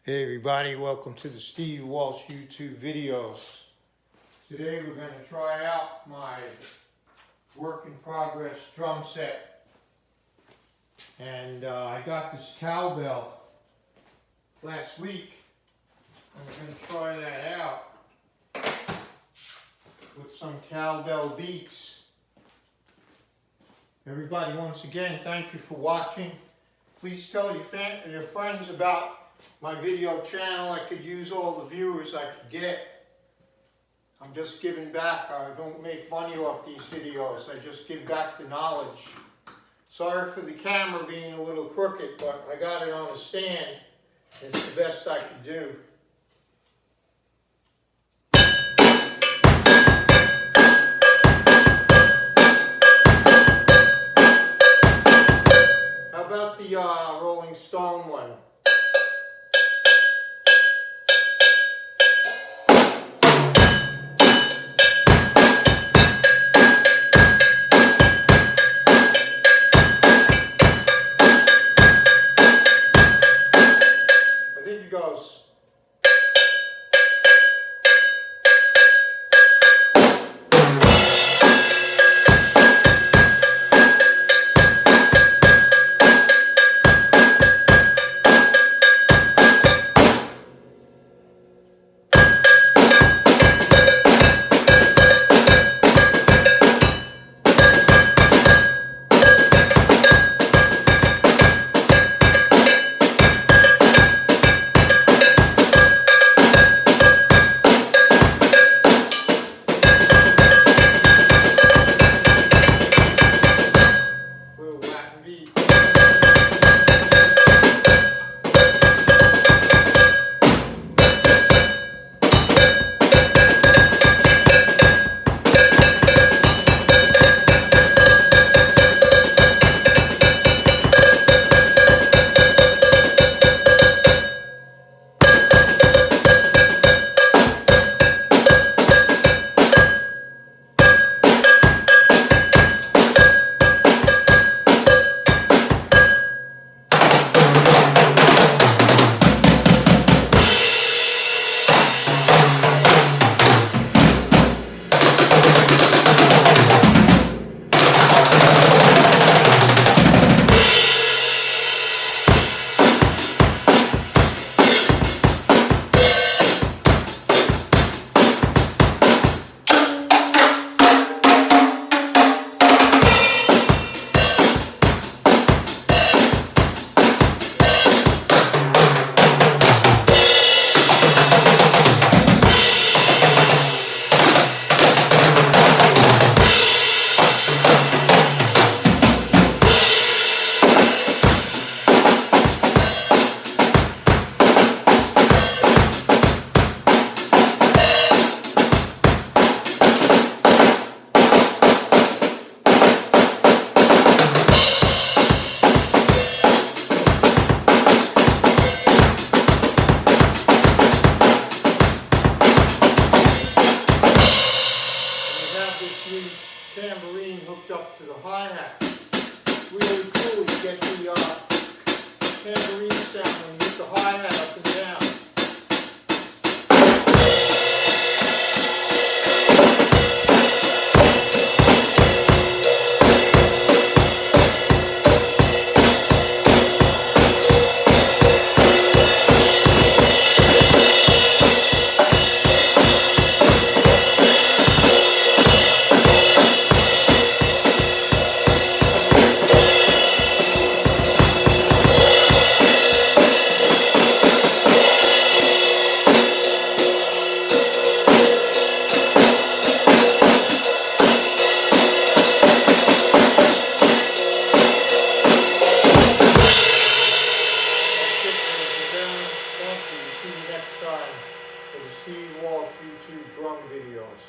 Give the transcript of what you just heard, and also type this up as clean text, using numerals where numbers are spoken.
Hey everybody, welcome to the Steve Walsh YouTube videos. Today we're going to try out my work in progress drum set. And I got this cowbell last week and we're going to try that out with some cowbell beats. Everybody, once again, thank you for watching. Please tell your friends about my video channel. I could use all the viewers I could get. I'm just giving back. I don't make money off these videos. I just give back the knowledge. Sorry for the camera being a little crooked, but I got it on a stand. It's the best I could do. How about the Rolling Stone one? Goes. Tambourine hooked up to the hi-hat. It's really cool to get the tambourine sound and hit the hi-hat up and down. See you next time for the Steve Walsh YouTube drum videos.